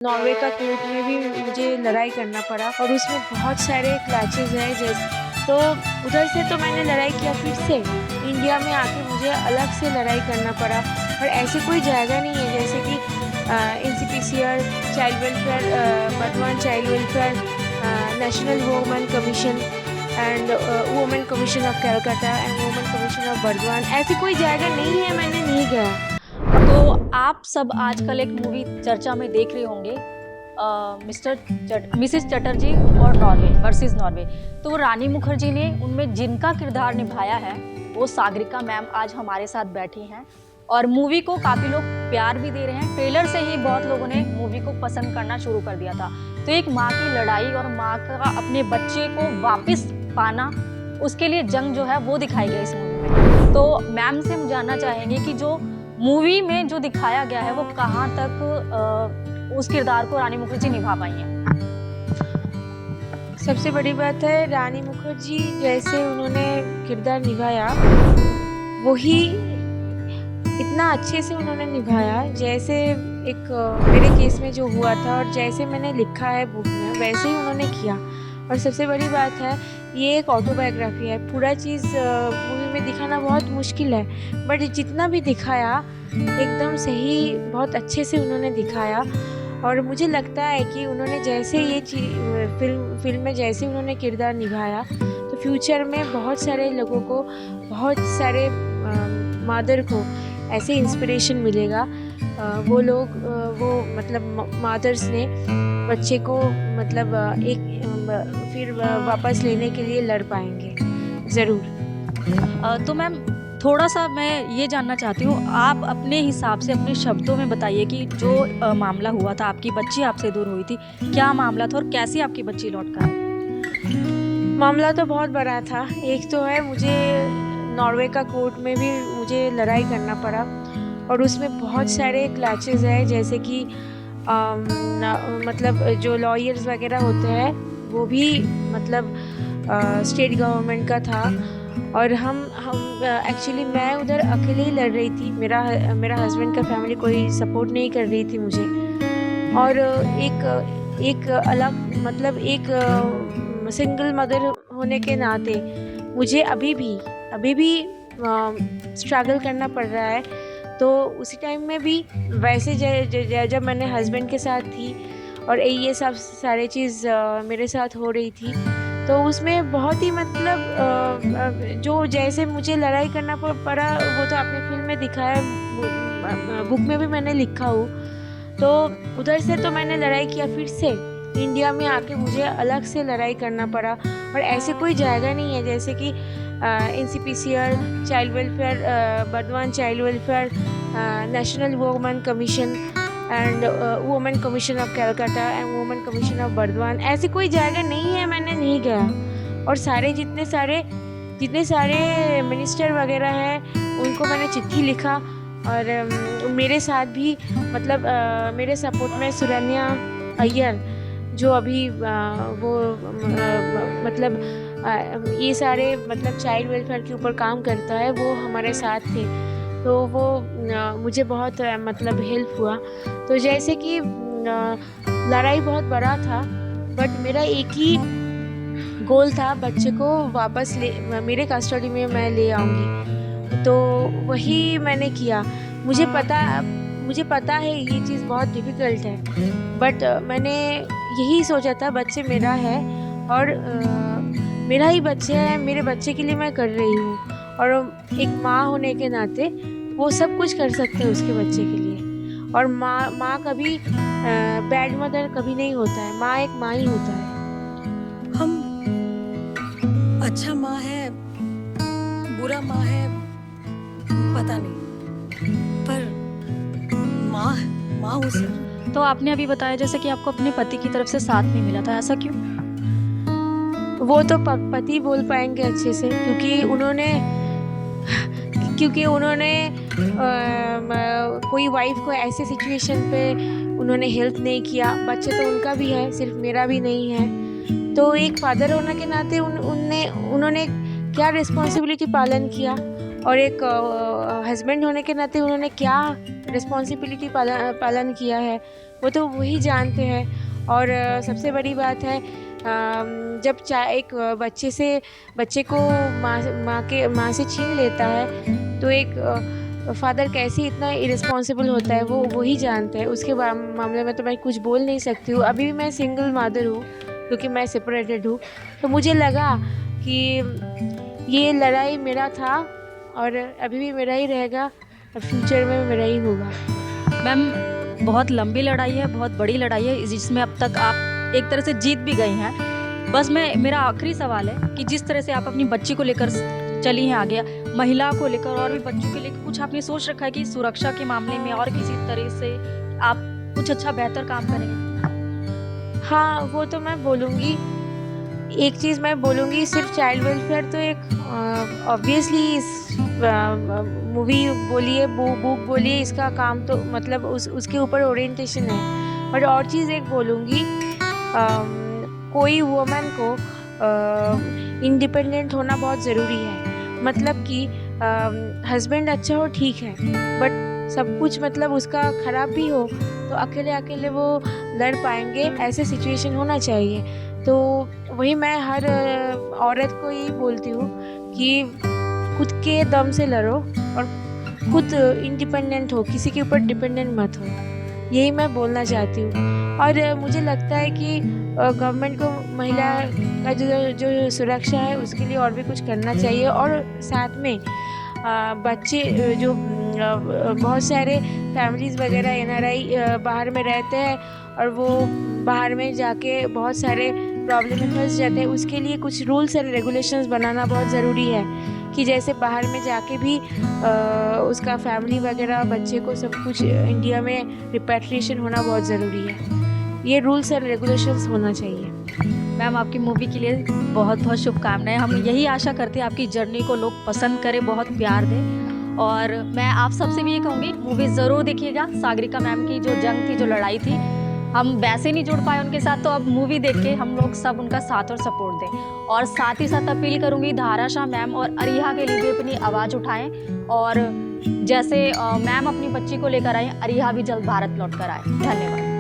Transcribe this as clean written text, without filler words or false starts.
Norway का court में भी मुझे लड़ाई करना पड़ा और उसमें बहुत सारे क्लैशेस हैं जैसे तो उधर से तो मैंने लड़ाई किया, फिर से इंडिया में आके मुझे अलग से लड़ाई करना पड़ा। और ऐसे कोई जगह नहीं है जैसे कि NCPCR, child welfare, Bardhaman child welfare, national women commission and women commission of Calcutta and women commission of Bardhaman. ऐसी कोई जगह नहीं है मैंने नहीं गया। तो आप सब आजकल एक मूवी चर्चा में देख रहे होंगे, मिसेस चटर्जी और नॉर्वे वर्सेस नॉर्वे। तो रानी मुखर्जी ने उनमें जिनका किरदार निभाया है वो सागरिका मैम आज हमारे साथ बैठी हैं और मूवी को काफ़ी लोग प्यार भी दे रहे हैं। ट्रेलर से ही बहुत लोगों ने मूवी को पसंद करना शुरू कर दिया था। तो एक माँ की लड़ाई और माँ का अपने बच्चे को वापस पाना, उसके लिए जंग जो है वो दिखाई गई इस मूवी में। तो मैम से हम जानना चाहेंगे कि जो मूवी में जो दिखाया गया है वो कहाँ तक उस किरदार को रानी मुखर्जी निभा पाई हैं। सबसे बड़ी बात है रानी मुखर्जी जैसे उन्होंने किरदार निभाया वही इतना अच्छे से उन्होंने निभाया जैसे एक मेरे केस में जो हुआ था और जैसे मैंने लिखा है बुक में वैसे ही उन्होंने किया। और सबसे बड़ी बात है ये एक ऑटोबायोग्राफी है। पूरा चीज़ मूवी में दिखाना बहुत मुश्किल है, बट जितना भी दिखाया एकदम सही बहुत अच्छे से उन्होंने दिखाया। और मुझे लगता है कि उन्होंने जैसे ये फिल्म में जैसे उन्होंने किरदार निभाया तो फ्यूचर में बहुत सारे लोगों को, बहुत सारे मदर को ऐसे इंस्पिरेशन मिलेगा। वो लोग वो मतलब मदर्स ने बच्चे को मतलब एक फिर वापस लेने के लिए लड़ पाएंगे ज़रूर। तो मैम थोड़ा सा मैं ये जानना चाहती हूँ, आप अपने हिसाब से अपने शब्दों में बताइए कि जो मामला हुआ था, आपकी बच्ची आपसे दूर हुई थी, क्या मामला था और कैसे आपकी बच्ची लौट कर आई? मामला तो बहुत बड़ा था। एक तो है मुझे नॉर्वे का कोर्ट में भी मुझे लड़ाई करना पड़ा और उसमें बहुत सारे क्लैशेस हैं जैसे कि मतलब जो लॉयर्स वगैरह होते हैं वो भी मतलब स्टेट गवर्नमेंट का था। और हम एक्चुअली मैं उधर अकेले ही लड़ रही थी। मेरा हस्बैंड का फैमिली कोई सपोर्ट नहीं कर रही थी मुझे। और एक अलग मतलब एक सिंगल मदर होने के नाते मुझे अभी भी स्ट्रगल करना पड़ रहा है। तो उसी टाइम में भी वैसे जब मैंने हस्बैंड के साथ थी और ये सब सारे चीज़ मेरे साथ हो रही थी तो उसमें बहुत ही मतलब जो जैसे मुझे लड़ाई करना पड़ा वो तो आपने फिल्म में दिखाया, बुक में भी मैंने लिखा हूँ। तो उधर से तो मैंने लड़ाई किया, फिर से इंडिया में आके मुझे अलग से लड़ाई करना पड़ा। और ऐसे कोई जगह नहीं है जैसे कि NCPCR, child welfare, Bardhaman child welfare, national women commission and women commission of Calcutta and women commission of Bardhaman. ऐसी कोई जगह नहीं है मैंने नहीं गया। और जितने सारे मिनिस्टर वगैरह हैं उनको मैंने चिट्ठी लिखा। और मेरे साथ भी मतलब मेरे सपोर्ट में सुरन्या अय्यर जो अभी वो मतलब ये सारे मतलब चाइल्ड वेलफेयर के ऊपर काम करता है, वो हमारे साथ थे। तो वो मुझे बहुत मतलब हेल्प हुआ। तो जैसे कि लड़ाई बहुत बड़ा था बट मेरा एक ही गोल था, बच्चे को वापस मेरे कस्टडी में मैं ले आऊँगी। तो वही मैंने किया। मुझे पता है ये चीज़ बहुत डिफ़िकल्ट है बट मैंने यही सोचा था बच्चे मेरा है और मेरा ही बच्चे है, मेरे बच्चे के लिए मैं कर रही हूँ। और एक माँ होने के नाते वो सब कुछ कर सकते हैं उसके बच्चे के लिए। और माँ कभी बैड मदर कभी नहीं होता है, माँ एक माँ ही होता है। हम अच्छा माँ है बुरा माँ है पता नहीं, पर माँ हूँ सर। तो आपने अभी बताया जैसे कि आपको अपने पति की तरफ से साथ नहीं मिला था, ऐसा क्यों? वो तो पति बोल पाएंगे अच्छे से क्योंकि उन्होंने कोई वाइफ को ऐसे सिचुएशन पे उन्होंने हेल्प नहीं किया। बच्चे तो उनका भी है, सिर्फ मेरा भी नहीं है। तो एक फादर होने के नाते उन्होंने क्या रिस्पॉन्सिबिलिटी पालन किया और एक हस्बैंड होने के नाते उन्होंने क्या रिस्पॉन्सिबिलिटी पालन किया है वो तो वही जानते हैं। और सबसे बड़ी बात है जब एक बच्चे को माँ से छीन लेता है तो एक फादर कैसे इतना इरिस्पॉन्सिबल होता है वो वही जानते हैं। उसके मामले में तो मैं कुछ बोल नहीं सकती हूँ। अभी भी मैं सिंगल मदर हूँ क्योंकि मैं सेपरेटेड हूँ। तो मुझे लगा कि ये लड़ाई मेरा था और अभी भी मेरा ही रहेगा और फ्यूचर में मेरा ही होगा। मैम, बहुत लंबी लड़ाई है, बहुत बड़ी लड़ाई है, जिसमें अब तक आप एक तरह से जीत भी गई हैं। बस मेरा आखिरी सवाल है कि जिस तरह से आप अपनी बच्ची को लेकर चली हैं आगे, महिला को लेकर और भी बच्चों के लेकर कुछ आपने सोच रखा है कि सुरक्षा के मामले में और किसी तरह से आप कुछ अच्छा बेहतर काम करेंगे? हाँ, वो तो मैं बोलूँगी। एक चीज़ मैं बोलूँगी, सिर्फ चाइल्ड वेलफेयर तो एक ऑब्वियसली इस मूवी बोलिए बुक बोलिए, इसका काम तो मतलब उसके ऊपर ओरिएंटेशन है। बट और चीज़ एक बोलूँगी, कोई वुमन को इंडिपेंडेंट होना बहुत ज़रूरी है। मतलब कि हस्बैंड अच्छा हो ठीक है, बट सब कुछ मतलब उसका ख़राब भी हो तो अकेले वो लड़ पाएंगे, ऐसे सिचुएशन होना चाहिए। तो वही मैं हर औरत को यही बोलती हूँ कि खुद के दम से लड़ो और खुद इंडिपेंडेंट हो, किसी के ऊपर डिपेंडेंट मत हो। यही मैं बोलना चाहती हूँ। और मुझे लगता है कि गवर्नमेंट को महिला का जो सुरक्षा है उसके लिए और भी कुछ करना चाहिए। और साथ में बच्चे जो बहुत सारे फैमिलीज़ वगैरह NRI बाहर में रहते हैं और वो बाहर में जाके बहुत सारे प्रॉब्लम में फंस जाते हैं, उसके लिए कुछ रूल्स एंड रेगुलेशंस बनाना बहुत ज़रूरी है कि जैसे बाहर में जाके भी उसका फैमिली वगैरह बच्चे को सब कुछ इंडिया में रिपैट्रिएशन होना बहुत ज़रूरी है। ये रूल्स एंड रेगुलेशंस होना चाहिए। मैम, आपकी मूवी के लिए बहुत बहुत शुभकामनाएं। हम यही आशा करते हैं आपकी जर्नी को लोग पसंद करें, बहुत प्यार दें। और मैं आप सबसे भी ये कहूँगी, मूवी ज़रूर देखिएगा। सागरिका मैम की जो जंग थी, जो लड़ाई थी, हम वैसे नहीं जुड़ पाए उनके साथ, तो अब मूवी देख के हम लोग सब उनका साथ और सपोर्ट दें। और साथ ही साथ अपील करूँगी, धारा शाह मैम और अरिहा के लिए भी अपनी आवाज़ उठाएँ। और जैसे मैम अपनी बच्ची को लेकर आए, अरिहा भी जल्द भारत लौट कर आए। धन्यवाद।